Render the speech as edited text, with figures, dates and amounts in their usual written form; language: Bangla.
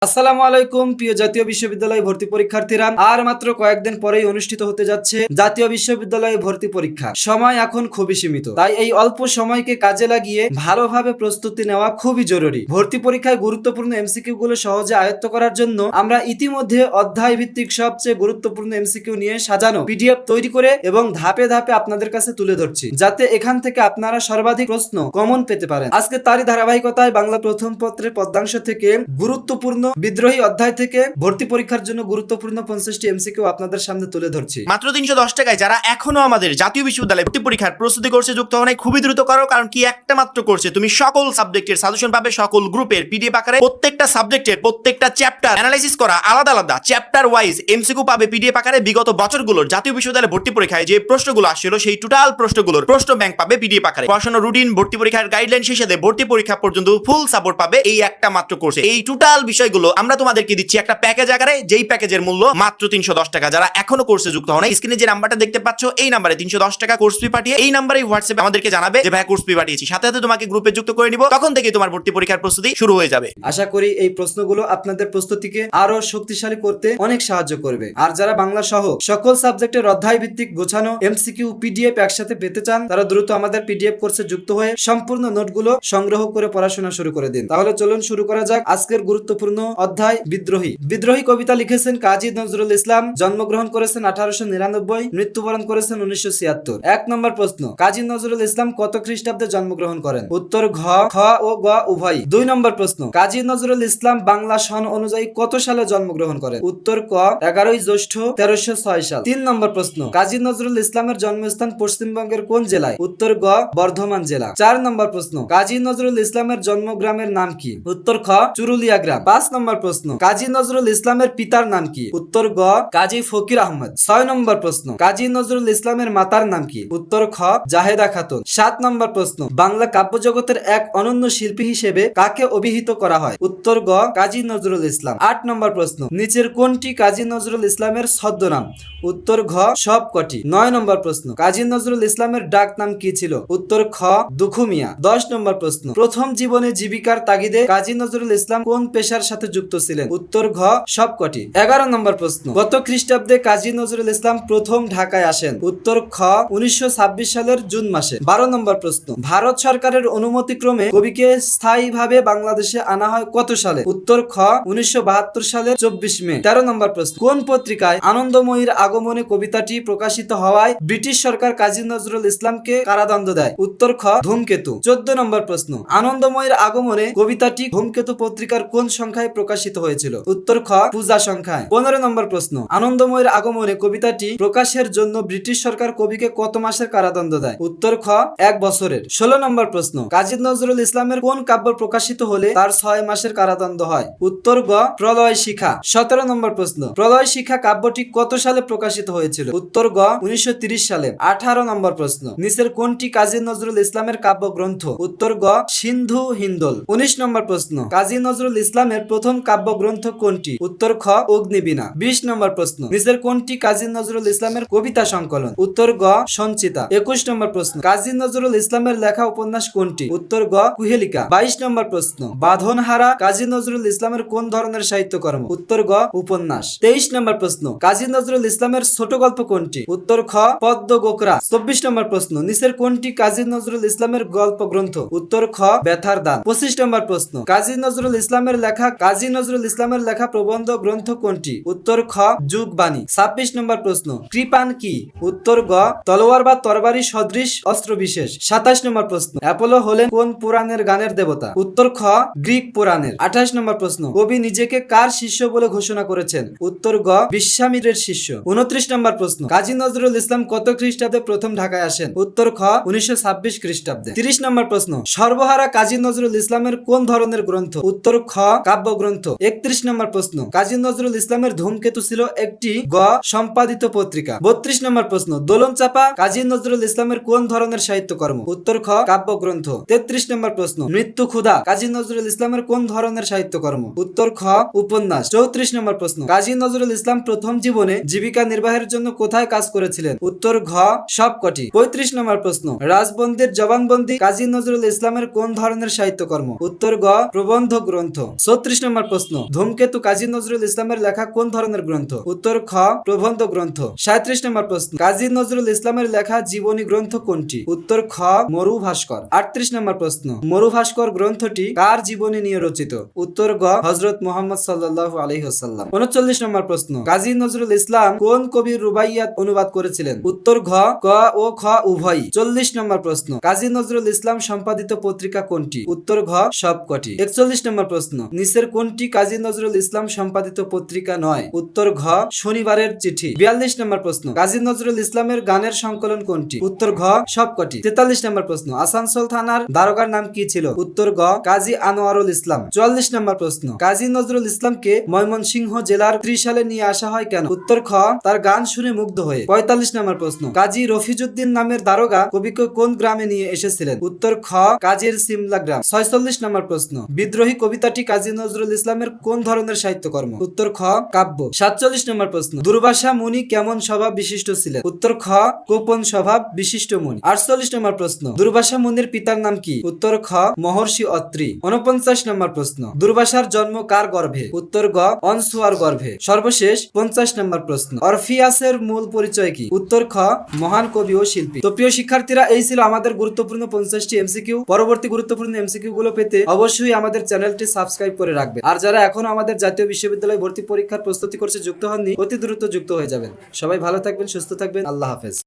আসসালামু আলাইকুম প্রিয় জাতীয় বিশ্ববিদ্যালয় ভর্তি পরীক্ষার্থীরা, আর মাত্র কয়েকদিন পরেই অনুষ্ঠিত হতে যাচ্ছে জাতীয় বিশ্ববিদ্যালয় ভর্তি পরীক্ষা। সময় এখন খুবই সীমিত, তাই এই অল্প সময়কে কাজে লাগিয়ে ভালোভাবে প্রস্তুতি নেওয়া খুবই জরুরি। ভর্তি পরীক্ষায় গুরুত্বপূর্ণ এমসিকিউ গুলো সহজে আয়ত্ত করার জন্য আমরা ইতিমধ্যে অধ্যায় ভিত্তিক সবচেয়ে গুরুত্বপূর্ণ এমসিকিউ নিয়ে সাজানো পিডিএফ তৈরি করে এবং ধাপে ধাপে আপনাদের কাছে তুলে ধরছি, যাতে এখান থেকে আপনারা সর্বাধিক প্রশ্ন কমন পেতে পারেন। আজকে তারই ধারাবাহিকতায় বাংলা প্রথম পত্রের পদ্যাংশ থেকে গুরুত্বপূর্ণ বিদ্রোহী অধ্যায় থেকে ভর্তি পরীক্ষার জন্য গুরুত্বপূর্ণ 50টি এমসিকিউ আপনাদের সামনে তুলে ধরছি মাত্র 310 টাকায়। যারা এখনো আমাদের জাতীয় বিশ্ববিদ্যালয় ভর্তি পরীক্ষার প্রস্তুতি কোর্সে যুক্ত হন, খুবই দ্রুত করো, কারণ কি একটা মাত্র কোর্সে তুমি সকল সাবজেক্টের সাজেশন পাবে, সকল গ্রুপের পিডিএফ আকারে, প্রত্যেকটা সাবজেক্টের প্রত্যেকটা চ্যাপ্টার অ্যানালাইসিস করা আলাদা আলাদা চ্যাপ্টার ওয়াইজ এমসিকিউ পাবে পিডিএফ আকারে। বিগত বছরগুলোর জাতীয় বিশ্ববিদ্যালয় ভর্তি পরীক্ষায় যে প্রশ্নগুলো আসছিল সেই টোটাল প্রশ্নগুলোর প্রশ্ন ব্যাংক পাবে পিডিএফ আকারে। পড়াশোনা রুটিন, ভর্তি পরীক্ষার গাইডলাইন শেষে ভর্তি পরীক্ষা পর্যন্ত ফুল সাপোর্ট পাবে এই একটা মাত্র কোর্সে। এই টোটাল বিষয়গুলো আমরা তোমাদেরকে দিচ্ছি একটা প্যাকেজ আকারে, যেই প্যাকেজের মূল্য মাত্র 310 টাকা। যারা এখনো কোর্সে যুক্ত হন, স্ক্রিনে যে নাম্বারটা দেখতে পাচ্ছ এই নাম্বারে 310 টাকা কোর্স ফি পাঠিয়ে এই নাম্বারে হোয়াটসঅ্যাপে আমাদেরকে জানাবে যে ভাই কোর্স ফি পাঠিয়েছি, সাথে সাথে তোমাকে গ্রুপে যুক্ত করে নিব। তখন থেকে তোমার ভর্তি পরীক্ষার প্রস্তুতি শুরু হয়ে যাবে। আশা করি এই প্রশ্নগুলো আপনাদের প্রস্তুতিকে আরো শক্তিশালী করতে অনেক সাহায্য করবে। আর যারা বাংলা সহ সকল সাবজেক্টের অধ্যায় ভিত্তিক গোছানো এমসিকিউ পিডিএফ একসাথে পেতে চান, তারা দ্রুত আমাদের পিডিএফ কোর্সে যুক্ত হয়ে সম্পূর্ণ নোটগুলো সংগ্রহ করে পড়াশোনা শুরু করে দিন। তাহলে চলুন শুরু করা যাক আজকের গুরুত্বপূর্ণ অধ্যায় বিদ্রোহী। বিদ্রোহী কবিতা লিখেছেন কাজী নজরুল ইসলাম। জন্মগ্রহণ করেছেন 1899, মৃত্যুবরণ করেছেন 1976। 1 নম্বর প্রশ্ন, কাজী নজরুল ইসলাম কত খ্রিস্টাব্দে জন্মগ্রহণ করেন? উত্তর ঘ, খ ও গ উভয়। 2 নম্বর প্রশ্ন, কাজী নজরুল ইসলাম বাংলা সন অনুযায়ী কত সালে জন্মগ্রহণ করেন? উত্তর ক, 11ই জ্যৈষ্ঠ 1306 সাল। 3 নম্বর প্রশ্ন, কাজী নজরুল ইসলামের জন্মস্থান পশ্চিমবঙ্গের কোন জেলায়? উত্তর গ, বর্ধমান জেলা। 4 নম্বর প্রশ্ন, কাজী নজরুল ইসলামের জন্মগ্রামের নাম কি? উত্তর খ, চুরুলিয়া গ্রাম। 5 নম্বর প্রশ্ন, কাজী নজরুল ইসলামের পিতার নাম কি? উত্তর গ, কাজী ফকির আহমদ। 6 নম্বর প্রশ্ন, কাজী নজরুল ইসলামের মাতার নাম কি? উত্তর খ, জাহেদা খাতুন। 7 নম্বর প্রশ্ন, বাংলা কাব্য জগতের এক অনন্য শিল্পী হিসেবে কাকে অভিহিত করা হয়? উত্তর গ, কাজী নজরুল ইসলাম। 8 নম্বর প্রশ্ন, নিচের কোনটি কাজী নজরুল ইসলামের ছদ্মনাম? উত্তর ঘ, সবকটি। 9 নম্বর প্রশ্ন, কাজী নজরুল ইসলামের ডাক নাম কি ছিল? উত্তর খ, দুখু মিয়া। 10 নম্বর প্রশ্ন, প্রথম জীবনে জীবিকার তাগিদে কাজী নজরুল ইসলাম কোন পেশার সাথে যুক্ত ছিলেন? উত্তর ঘ, সবকটি। 11 নম্বর প্রশ্ন, কত খ্রিস্টাব্দে কাজী নজরুল ইসলাম প্রথম ঢাকায় আসেন? উত্তর খ, 1926 সালের জুন মাসে। 12 নম্বর প্রশ্ন, ভারত সরকারের অনুমতিক্রমে কবিকে স্থায়ীভাবে বাংলাদেশে আনা হয় কত সালে? উত্তর খ, 1972 সালের 24 মে। 13 নম্বর প্রশ্ন, কোন পত্রিকায় আনন্দময়ীর আগমনে কবিতাটি প্রকাশিত হওয়ায় ব্রিটিশ সরকার কাজী নজরুল ইসলামকে কারাদণ্ড দেয়? উত্তর খ, ধূমকেতু। 14 নম্বর প্রশ্ন, আনন্দময়ীর আগমনে কবিতাটি ধূমকেতু পত্রিকার কোন সংখ্যায় প্রকাশিত হয়েছিল? উত্তর খ, পূজা সংখ্যায়। 15 নম্বর প্রশ্ন, আনন্দময়ীর আগমনে কবিতাটি প্রকাশের জন্য ব্রিটিশ সরকার কবিকে কত মাসের কারাদণ্ড দেয়? উত্তর খ, 1 বছরের। 16 নম্বর প্রশ্ন, কাজী নজরুল ইসলামের কোন কাব্য প্রকাশিত হলে তার 6 মাসের কারাদণ্ড হয়? উত্তর গ, প্রলয় শিখা। 17 নম্বর প্রশ্ন, প্রলয় শিখা কাব্যটি কত সালে প্রকাশিত হয়েছিল? উত্তর গ, 1930 সালে। 18 নম্বর প্রশ্ন, নিচের কোনটি কাজী নজরুল ইসলামের কাব্য গ্রন্থ? উত্তর গ, সিন্ধু হিন্দোল। 19 নম্বর প্রশ্ন, কাজী নজরুল ইসলামের প্রথম কাব্য গ্রন্থ কোনটি? উত্তর খ, অগ্নিবীণা। 20 নম্বর প্রশ্ন, নিচের কোনটি কাজী নজরুল ইসলামের কবিতা সংকলন? উত্তর গ, সঞ্চিতা। 21 নম্বর প্রশ্ন, কাজী নজরুল ইসলামের লেখা উপন্যাস কোনটি? উত্তর গ, কুহেলিকা। 22 নম্বর প্রশ্ন, বাঁধনহারা কাজী নজরুল ইসলামের কোন ধরনের সাহিত্যকর্ম? উত্তর গ, উপন্যাস। 23 নম্বর প্রশ্ন, কাজী নজরুল ইসলামের ছোট গল্প কোনটি? উত্তর খ, পদ্ম গোকরা। 24 নম্বর প্রশ্ন, নিচের কোনটি কাজী নজরুল ইসলামের গল্প গ্রন্থ? উত্তর খ, ব্যথার দান। 25 নম্বর প্রশ্ন, কাজী নজরুল ইসলামের লেখা প্রবন্ধ গ্রন্থ কোনটি? উত্তর খ, যুগবাণী। 26 নম্বর প্রশ্ন, কৃপান কি? উত্তর গ, তলোয়ার বা তরবারি সদৃশ অস্ত্র বিশেষ। 27 নম্বর প্রশ্ন, অ্যাপোলো হলেন কোন পুরাণের গানের দেবতা? উত্তর খ, গ্রিক পুরাণের। 28 নম্বর প্রশ্ন, কবি নিজেকে কার শিষ্য বলে ঘোষণা করেছেন? উত্তর গ, বিশ্বামিরের শিষ্য। 29 নম্বর প্রশ্ন, কাজী নজরুল ইসলাম কত খ্রিস্টাব্দে প্রথম ঢাকায় আসেন? উত্তর খ, 1926 খ্রিস্টাব্দে। 30 নম্বর প্রশ্ন, সর্বহারা কাজী নজরুল ইসলামের কোন ধরনের গ্রন্থ? উত্তর খ, কাব্য গ্রন্থ। 31 নম্বর প্রশ্ন, কাজী নজরুল ইসলামের ধূমকেতু ছিল একটি গ, সম্পাদিত পত্রিকা। 32 নম্বর প্রশ্ন, দোলন চাপা কাজী নজরুল ইসলামের কোন ধরনের সাহিত্যকর্ম? উত্তর খ, কাব্য গ্রন্থ। 33 নম্বর প্রশ্ন, মৃত্যু ক্ষুধা কাজী নজরুল ইসলামের কোন ধরনের সাহিত্যকর্ম? উত্তর খ, উপন্যাস। 34 নম্বর প্রশ্ন, কাজী নজরুল ইসলাম প্রথম জীবনে জীবিকা নির্বাহের জন্য কোথায় কাজ করেছিলেন? উত্তর ঘ, সবকটি। 35 নম্বর প্রশ্ন, রাজবন্দির জবানবন্দি কাজী নজরুল ইসলামের কোন ধরনের সাহিত্যকর্ম? উত্তর গ, প্রবন্ধ গ্রন্থ। 36 নম্বর প্রশ্ন, ধূমকেতু কাজী নজরুল ইসলামের লেখা কোন ধরনের গ্রন্থ? উত্তর খ, প্রবন্ধ গ্রন্থ। 37 নম্বর প্রশ্ন, কাজী নজরুল ইসলামের লেখা জীবনী গ্রন্থ কোনটি? উত্তর খ, মরু ভাস্কর। 38 নম্বর প্রশ্ন, মরু ভাস্কর গ্রন্থটি কার জীবনী নিয়ে রচিত? উত্তর গ, হযরত মুহাম্মদ সাল্লাল্লাহু আলাইহি ওয়াসাল্লাম। 39 নম্বর প্রশ্ন, কাজী নজরুল ইসলাম কোন কবির রুবাইয়াত অনুবাদ করেছিলেন? উত্তর ঘ, ক ও খ উভয়ই। 40 নম্বর প্রশ্ন, কাজী নজরুল ইসলাম সম্পাদিত পত্রিকা কোনটি? উত্তর ঘ, সবকটি। 41 নম্বর প্রশ্ন, নিচের কোনটি কাজী নজরুল ইসলাম সম্পাদিত পত্রিকা নয়? উত্তর ঘ, শনিবারের চিঠি। 42 নম্বর প্রশ্ন, কাজী নজরুল ইসলামের গানের সংকলন কোনটি? উত্তর ঘ, সবকটি। 43 নম্বর প্রশ্ন, আসানসোল থানার দারোগার নাম কি ছিল? উত্তর গ, কাজী আনোয়ারুল ইসলাম। 44 নম্বর প্রশ্ন, কাজী নজরুল ইসলামকে ময়মনসিংহ জেলার ত্রিশালে নিয়ে আসা হয় কেন? উত্তর খ, তার গান শুনে মুগ্ধ হয়ে। 45 নম্বর প্রশ্ন, কাজী রফিজউদ্দিন নামের দারোগা কবিকে কোন গ্রামে নিয়ে এসেছিলেন? উত্তর খ, কাজীর সিমলা গ্রাম। 46 নম্বর প্রশ্ন, বিদ্রোহী কবিতাটি কাজী নজরুল ইসলামের কোন ধরনের সাহিত্যকর্ম? উত্তর খ, কাব্য। 47 নম্বর প্রশ্ন, দুর্বাসা মুনি কেমন স্বভাব বিশিষ্ট ছিলেন? উত্তর খ, গোপন স্বভাব বিশিষ্ট মুনি। 48 নম্বর প্রশ্ন, দুর্বাসা মুনির পিতার নাম কি? উত্তর খ, মহর্ষি অত্রি। 49 নম্বর প্রশ্ন, দুর্বাসার জন্ম কার গর্ভে? উত্তর গ, অনসুয়ার গর্ভে। সর্বশেষ 50 নম্বর প্রশ্ন, অরফিয়াসের মূল পরিচয় কি? উত্তর খ, মহান কবি ও শিল্পী। তো প্রিয় শিক্ষার্থীরা, এই ছিল আমাদের গুরুত্বপূর্ণ 50টি এমসিকিউ। পরবর্তী গুরুত্বপূর্ণ এমসিকিউ গুলো পেতে অবশ্যই আমাদের চ্যানেলটি সাবস্ক্রাইব করে রাখবেন। আর যারা এখনো আমাদের জাতীয় বিশ্ববিদ্যালয় ভর্তি পরীক্ষার প্রস্তুতি করছে যুক্ত হননি, অতি দ্রুত যুক্ত হয়ে যাবেন। সবাই ভালো থাকবেন, সুস্থ থাকবেন। আল্লাহ হাফেজ।